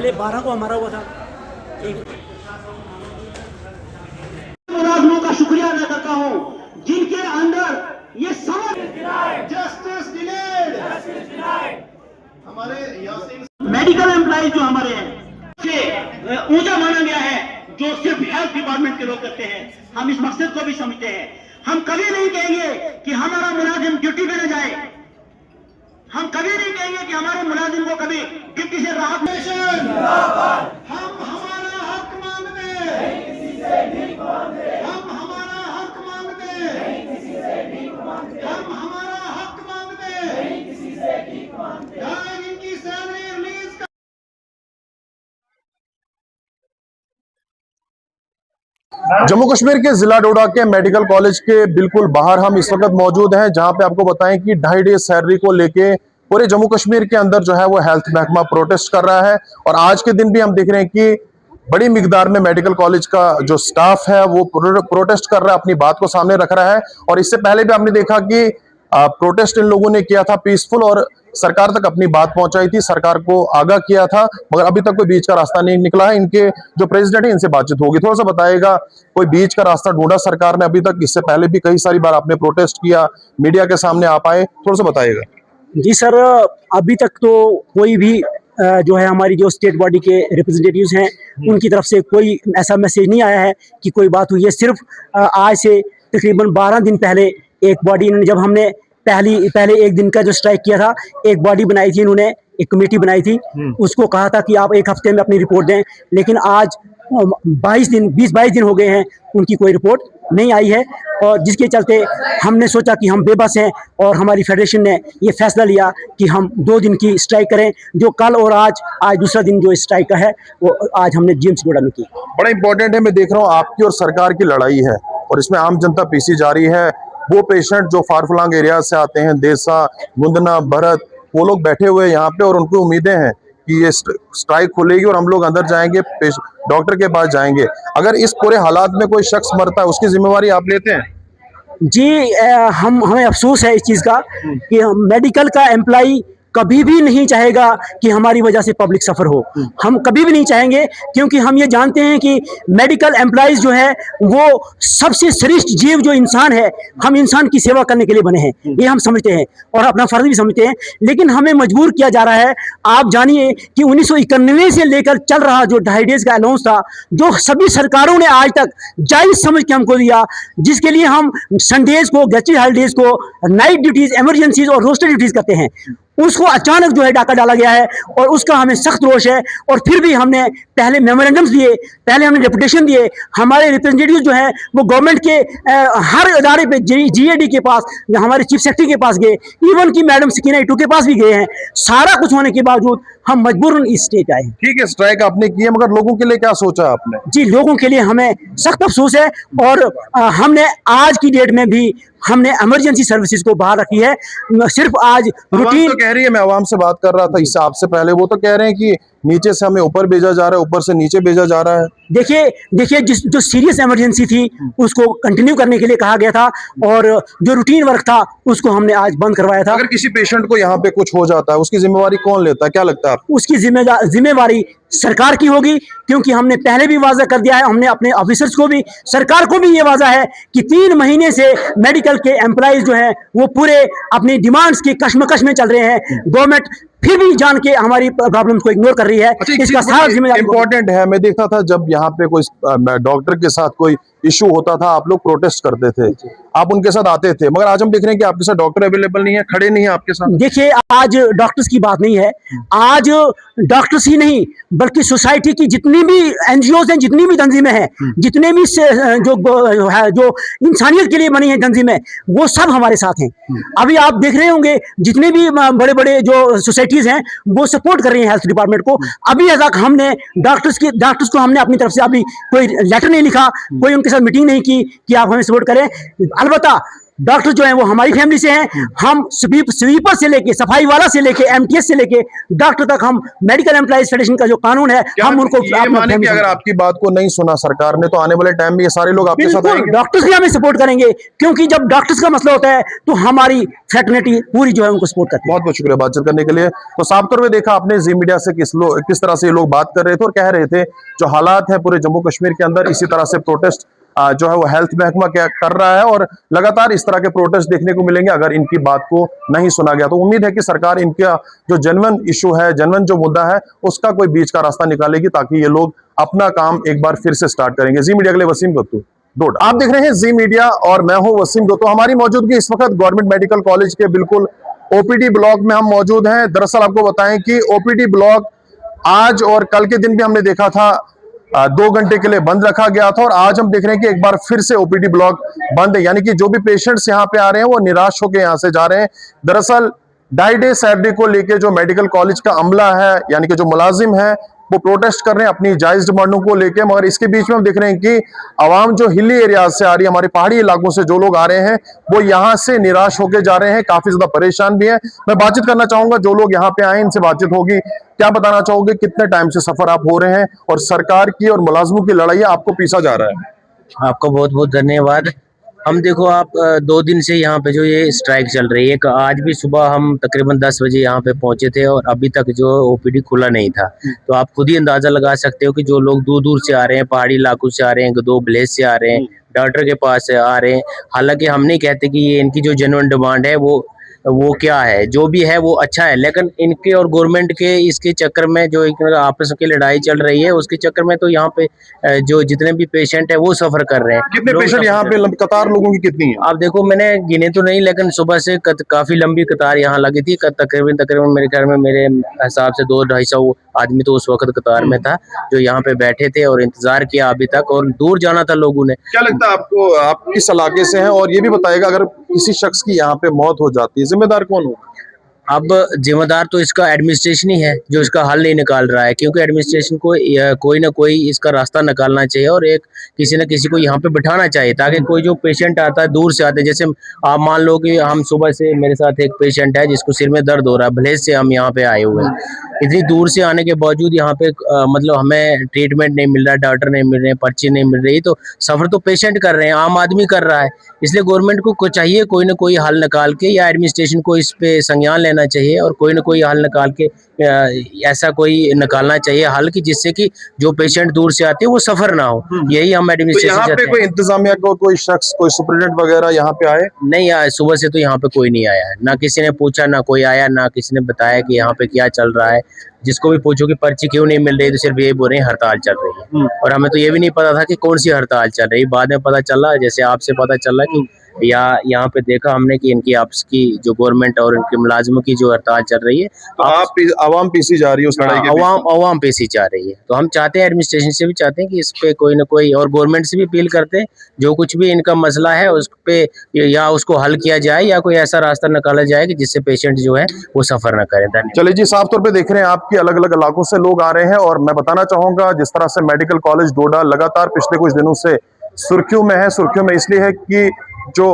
पहले 12 को हमारा हुआ था। मुलाजिमों का शुक्रिया अदा करता हूं जिनके अंदर ये समझ जस्टिस डिलेड हमारे मेडिकल एम्प्लॉइज जो हमारे हैं से ऊंचा माना गया है, जो सिर्फ हेल्थ डिपार्टमेंट के लोग करते हैं। हम इस मकसद को भी समझते हैं। हम कभी नहीं कहेंगे कि हमारा मुलाजिम ड्यूटी पे न जाए। हम कभी नहीं कहेंगे कि हमारे मुलाजिम को कभी ड्यूटी से राहत मिले। हम हमारा हक मांगते हैं, हम हमारा हक मांगते हैं, हम हमारा हक मांगते हैं। इनकी सैलरी रिलीज कर। जम्मू कश्मीर के जिला डोडा के मेडिकल कॉलेज के बिल्कुल बाहर हम इस वक्त मौजूद हैं, जहां पे आपको बताएं कि 2.5 डे सैलरी को लेके पूरे जम्मू कश्मीर के अंदर जो है वो हेल्थ महकमा प्रोटेस्ट कर रहा है। और आज के दिन भी हम देख रहे हैं कि बड़ी मिकदार में मेडिकल कॉलेज का जो स्टाफ है वो प्रोटेस्ट कर रहा है, अपनी बात को सामने रख रहा है। और इससे पहले भी हमने देखा कि प्रोटेस्ट इन लोगों ने किया था पीसफुल, और सरकार तक अपनी बात पहुंचाई थी, सरकार को आगाह किया था, मगर अभी तक कोई बीच का रास्ता नहीं निकला है। इनके जो प्रेसिडेंट है इनसे बातचीत होगी, थोड़ा सा बताएगा कोई बीच का रास्ता ढूंढा सरकार ने अभी तक? इससे पहले भी कई सारी बार आपने प्रोटेस्ट किया, मीडिया के सामने आप आए, थोड़ा सा बताइएगा। जी सर, अभी तक तो कोई भी जो है हमारी जो स्टेट बॉडी के रिप्रेजेंटेटिव्स हैं उनकी तरफ से कोई ऐसा मैसेज नहीं आया है कि कोई बात हुई है। सिर्फ आज से तकरीबन 12 दिन पहले एक बॉडी, जब हमने पहले एक दिन का जो स्ट्राइक किया था, एक बॉडी बनाई थी इन्होंने, एक कमेटी बनाई थी, उसको कहा था कि आप 1 हफ्ते में अपनी रिपोर्ट दें। लेकिन आज 20-22 दिन हो गए हैं, उनकी कोई रिपोर्ट नहीं आई है। और जिसके चलते हमने सोचा कि हम बेबस हैं, और हमारी फेडरेशन ने ये फैसला लिया कि हम 2 दिन की स्ट्राइक करें, जो कल और आज दूसरा दिन जो स्ट्राइक का है वो आज हमने जीएमसी डोडा में की। बड़ा इंपॉर्टेंट है, मैं देख रहा हूँ आपकी और सरकार की लड़ाई है, और इसमें आम जनता पीसी जा रही है। वो पेशेंट जो फारफलंग एरिया से आते हैं, देसा, गुंदना, भरत, वो लोग बैठे हुए हैं यहाँ पे, और उनको उम्मीदें हैं कि ये स्ट्राइक खुलेगी और हम लोग अंदर जाएंगे, डॉक्टर के पास जाएंगे। अगर इस पूरे हालात में कोई शख्स मरता है, उसकी जिम्मेवारी आप लेते हैं? जी, हमें अफसोस है इस चीज़ का कि मेडिकल का एम्प्लॉई कभी भी नहीं चाहेगा कि हमारी वजह से पब्लिक सफ़र हो। हम कभी भी नहीं चाहेंगे, क्योंकि हम ये जानते हैं कि मेडिकल एम्प्लॉइज़ जो है वो सबसे श्रेष्ठ जीव जो इंसान है, हम इंसान की सेवा करने के लिए बने हैं, ये हम समझते हैं और अपना फ़र्ज भी समझते हैं। लेकिन हमें मजबूर किया जा रहा है। आप जानिए कि 1991 से लेकर चल रहा जो 2.5 डेज़ का अनाउंस था, जो सभी सरकारों ने आज तक जायज़ समझ के हमको दिया, जिसके लिए हम संडेज़ को, गैस्ट्रिक हॉलीडेज़ को, नाइट ड्यूटीज़, इमरजेंसीज और रोस्टर ड्यूटीज़ करते हैं, उसको अचानक जो है डाका डाला गया है, और उसका हमें सख्त रोष है। और फिर भी हमने पहले मेमोरेंडम्स दिए, पहले हमने डेपुटेशन दिए, हमारे रिप्रेजेंटेटिव जो हैं वो गवर्नमेंट के हर इदारे पे, जीएडी के पास, हमारे चीफ सेक्रेटरी के पास गए, इवन की मैडम सकीना इटू के पास भी गए हैं। सारा कुछ होने के बावजूद हम मजबूरन इस स्टेज पे आए हैं। ठीक है, स्ट्राइक आपने की है, मगर लोगों के लिए क्या सोचा आपने? जी, लोगों के लिए हमें सख्त अफसोस है, और हमने आज की डेट में भी हमने इमरजेंसी सर्विसेज को बाहर रखी है। सिर्फ आज रूटीन तो कह रही है, मैं आवाम से बात कर रहा था इससे आपसे पहले, वो तो कह रहे हैं कि नीचे से हमें ऊपर भेजा जा रहा है, ऊपर से नीचे भेजा जा रहा है। देखिए जो सीरियस इमरजेंसी थी उसको कंटिन्यू करने के लिए कहा गया था, और जो रूटीन वर्क था उसको हमने आज बंद करवाया था। अगर किसी पेशेंट को यहाँ पे कुछ हो जाता है, उसकी जिम्मेवारी कौन लेता है, क्या लगता है आपको? उसकी जिम्मेवारी सरकार की होगी, क्योंकि हमने पहले भी वादा कर दिया है, हमने अपने ऑफिसर्स को भी, सरकार को भी ये वादा है कि 3 महीने से मेडिकल के एम्प्लॉइज जो हैं वो पूरे अपनी डिमांड्स की कश्मकश में चल रहे हैं। गवर्नमेंट फिर भी जान के हमारी प्रॉब्लम को इग्नोर कर रही है। इसका सारा जिम्मेदारी इंपॉर्टेंट है। मैं देखता था जब यहाँ पे कोई डॉक्टर के साथ कोई इशू होता था, आप लोग प्रोटेस्ट करते थे, आप उनके साथ आते थे, मगर आज हम देख रहे हैं कि आपके साथ डॉक्टर अवेलेबल नहीं है, खड़े नहीं है आपके साथ। देखिए, आज डॉक्टर्स की बात नहीं है, आज डॉक्टर्स ही नहीं बल्कि सोसाइटी की जितनी भी एनजीओज हैं, जितनी भी तंजीमें हैं, जितने भी जो इंसानियत के लिए बनी है तंजीमें, वो सब हमारे साथ हैं। अभी आप देख रहे होंगे जितने भी बड़े बड़े जो सोसाइटीज हैं वो सपोर्ट कर रही हैं हेल्थ डिपार्टमेंट को। अभी तक हमने डॉक्टर्स को हमने अपनी तरफ से अभी कोई लेटर नहीं लिखा, कोई उनके साथ मीटिंग नहीं की कि आप हमें सपोर्ट करें। अलबत्ता डॉक्टर जो है वो हमारी फैमिली से हैं। हम स्वीपर से लेके सफाई वाला से लेके एमटीएस से लेके डॉक्टर तक, हम मेडिकल एम्प्लॉइज फेडरेशन का जो कानून है हम उनको ये माने कि अगर आपकी बात को नहीं सुना सरकार ने तो आने वाले टाइम में ये सारे लोग आपके साथ आएंगे? डॉक्टर्स भी हमें सपोर्ट करेंगे, क्योंकि जब डॉक्टर्स का मसला होता है तो हमारी फ्रेटर्निटी पूरी जो है उनको सपोर्ट करती है। बहुत बहुत शुक्रिया बातचीत करने के लिए। तो साफ तौर पे देखा आपने जी मीडिया से किस तरह से ये लोग बात कर रहे थे और कह रहे थे जो हालात है पूरे जम्मू कश्मीर के अंदर, इसी तरह से प्रोटेस्ट जो है वो हेल्थ महकमा क्या कर रहा है और लगातार इस तरह के प्रोटेस्ट देखने को मिलेंगे अगर इनकी बात को नहीं सुना गया। तो उम्मीद है कि सरकार इनका जो जेन्युइन इशू है, जेन्युइन जो मुद्दा है, उसका कोई बीच का रास्ता निकालेगी ताकि ये लोग अपना काम एक बार फिर से स्टार्ट करेंगे। जी मीडिया के लिए वसीम गत्तू, डोडा। आप देख रहे हैं जी मीडिया और मैं हूं वसीम गत्तू। हमारी मौजूदगी इस वक्त गवर्नमेंट मेडिकल कॉलेज के बिल्कुल ओपीडी ब्लॉक में हम मौजूद हैं। दरअसल आपको बताएं कि ओपीडी ब्लॉक आज और कल के दिन भी हमने देखा था 2 घंटे के लिए बंद रखा गया था और आज हम देख रहे हैं कि एक बार फिर से ओपीडी ब्लॉक बंद है, यानी कि जो भी पेशेंट्स यहाँ पे आ रहे हैं वो निराश होकर यहाँ से जा रहे हैं। दरअसल 2.5 डे सैलरी को लेके जो मेडिकल कॉलेज का अमला है, यानी कि जो मुलाजिम है, वो प्रोटेस्ट कर रहे हैं अपनी जायज डिमांडों को लेके। मगर इसके बीच में हम देख रहे हैं कि आवाम जो हिली एरियाज से आ रही है, हमारे पहाड़ी इलाकों से जो लोग आ रहे हैं वो यहाँ से निराश होकर जा रहे हैं, काफी ज्यादा परेशान भी हैं। मैं बातचीत करना चाहूंगा जो लोग यहाँ पे आए, इनसे बातचीत होगी। क्या बताना चाहोगे, कितने टाइम से सफर आप हो रहे हैं और सरकार की और मुलाजिमों की लड़ाई आपको पीछा जा रहा है? आपको बहुत बहुत धन्यवाद। हम देखो आप 2 दिन से यहाँ पे जो ये स्ट्राइक चल रही है, आज भी सुबह हम तकरीबन 10 बजे यहाँ पे पहुंचे थे और अभी तक जो ओपीडी खुला नहीं था। तो आप खुद ही अंदाजा लगा सकते हो कि जो लोग दूर दूर से आ रहे हैं, पहाड़ी इलाकों से आ रहे हैं, गदो विलेज से आ रहे हैं, डॉक्टर के पास से आ रहे हैं। हालांकि हम नहीं कहते कि ये इनकी जो जेन्युइन डिमांड है वो क्या है, जो भी है वो अच्छा है, लेकिन इनके और गवर्नमेंट के इसके चक्कर में जो एक आपस की लड़ाई चल रही है उसके चक्कर में तो यहाँ पे जो जितने भी पेशेंट है वो सफर कर रहे हैं। कितने पेशेंट यहाँ पे कतार लोगों की कितनी है? आप देखो, मैंने गिने तो नहीं, लेकिन सुबह से काफी लंबी कतार यहाँ लगी थी। तकरीबन मेरे ख्याल में, मेरे हिसाब से 200-250 आदमी तो उस वक्त कतार में था जो यहाँ पे बैठे थे और इंतजार किया अभी तक, और दूर जाना था लोगों ने। क्या लगता है आपको, आप किस इलाके से हैं? और ये भी बताएगा अगर किसी शख्स की यहाँ पे मौत हो जाती है जिम्मेदार कौन होगा? अब जिम्मेदार तो इसका एडमिनिस्ट्रेशन ही है जो इसका हल नहीं निकाल रहा है, क्योंकि एडमिनिस्ट्रेशन को कोई ना कोई इसका रास्ता निकालना चाहिए और एक किसी न किसी को यहाँ पे बिठाना चाहिए ताकि कोई जो पेशेंट आता है दूर से आते हैं, जैसे आप मान लो कि हम सुबह से, मेरे साथ एक पेशेंट है जिसको सिर में दर्द हो रहा है, विलेज से हम यहाँ पे आए हुए हैं। इतनी दूर से आने के बावजूद यहाँ पे मतलब हमें ट्रीटमेंट नहीं मिल रहा, डॉक्टर नहीं मिल रहे, पर्ची नहीं मिल रही, तो सफर तो पेशेंट कर रहे हैं, आम आदमी कर रहा है। इसलिए गवर्नमेंट को चाहिए कोई ना कोई हल निकाल के, या एडमिनिस्ट्रेशन को इस पे संज्ञान लेना चाहिए और कोई ना कोई हल निकाल के ऐसा कोई निकालना चाहिए हल की जिससे कि जो पेशेंट दूर से आते हैं वो सफर ना हो। यही हम एडमिनिस्ट्रेशन यहाँ पे कोई इंतजामिया को कोई शख्स, कोई सुपरिटेंडेंट वगैरह यहाँ पे आए? नहीं आया, सुबह से तो यहाँ पे कोई नहीं आया है, ना किसी ने पूछा, ना कोई आया, ना किसी ने बताया कि यहाँ पे क्या चल रहा है। जिसको भी पूछो कि पर्ची क्यों नहीं मिल रही तो सिर्फ ये बोल रहे हैं हड़ताल चल रही है, और हमें तो ये भी नहीं पता था कि कौन सी हड़ताल चल रही है। बाद में पता चला, जैसे आपसे पता चला कि या यहाँ पे देखा हमने कि इनकी आपस की जो गवर्नमेंट और इनके मुलाजिमों की जो हड़ताल चल रही है, तो आप आवाम पीसी जा रही है उस लड़ाई के बीच? आवाम पेशी जा रही है। तो हम चाहते हैं, एडमिनिस्ट्रेशन से भी चाहते हैं कि इस पे कोई ना कोई, और गवर्नमेंट से भी अपील करते हैं जो कुछ भी इनका मसला है उस पे या उसको हल किया जाए या कोई ऐसा रास्ता निकाला जाए कि जिससे पेशेंट जो है वो सफर न करें। चलिए जी, साफ तौर पे देख रहे हैं आपकी अलग अलग इलाकों से लोग आ रहे हैं और मैं बताना चाहूंगा जिस तरह से मेडिकल कॉलेज डोडा लगातार पिछले कुछ दिनों से सुर्खियों में है। सुर्खियों में इसलिए है कि जो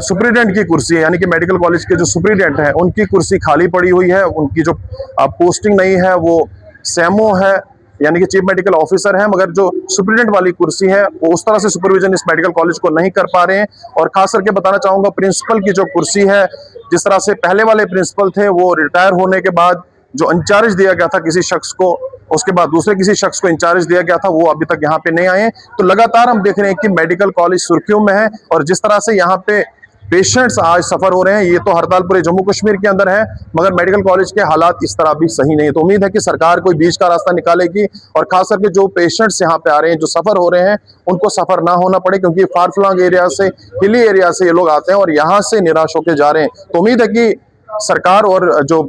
सुप्रीडेंट की कुर्सी है, यानी कि मेडिकल कॉलेज के जो सुप्रीडेंट हैं उनकी कुर्सी खाली पड़ी हुई है। उनकी जो पोस्टिंग नहीं है वो सेमो है, यानी कि चीफ मेडिकल ऑफिसर है, मगर जो सुप्रीडेंट वाली कुर्सी है वो उस तरह से सुपरविजन इस मेडिकल कॉलेज को नहीं कर पा रहे हैं। और खास करके बताना चाहूंगा प्रिंसिपल की जो कुर्सी है, जिस तरह से पहले वाले प्रिंसिपल थे वो रिटायर होने के बाद जो इंचार्ज दिया गया था किसी शख्स को, उसके बाद दूसरे किसी शख्स को इंचार्ज दिया गया था, वो अभी तक यहाँ पे नहीं आए हैं। तो लगातार हम देख रहे हैं कि मेडिकल कॉलेज सुर्खियों में है और जिस तरह से यहाँ पे पेशेंट्स आज सफर हो रहे हैं, ये तो हड़ताल पूरे जम्मू कश्मीर के अंदर है, मगर मेडिकल कॉलेज के हालात इस तरह भी सही नहीं है। तो उम्मीद है कि सरकार कोई बीच का रास्ता निकालेगी और खास करके जो पेशेंट्स यहाँ पे आ रहे हैं, जो सफर हो रहे हैं, उनको सफर ना होना पड़े, क्योंकि फार फ्लंग एरिया से, हिली एरिया से ये लोग आते हैं और यहाँ से निराश होकर जा रहे हैं। तो उम्मीद है कि सरकार और जो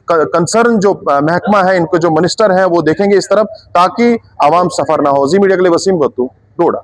कंसर्न जो महकमा है, इनको जो मिनिस्टर है वो देखेंगे इस तरफ ताकि आवाम सफर ना हो। जी मीडिया के लिए वसीम गत्तू, डोडा।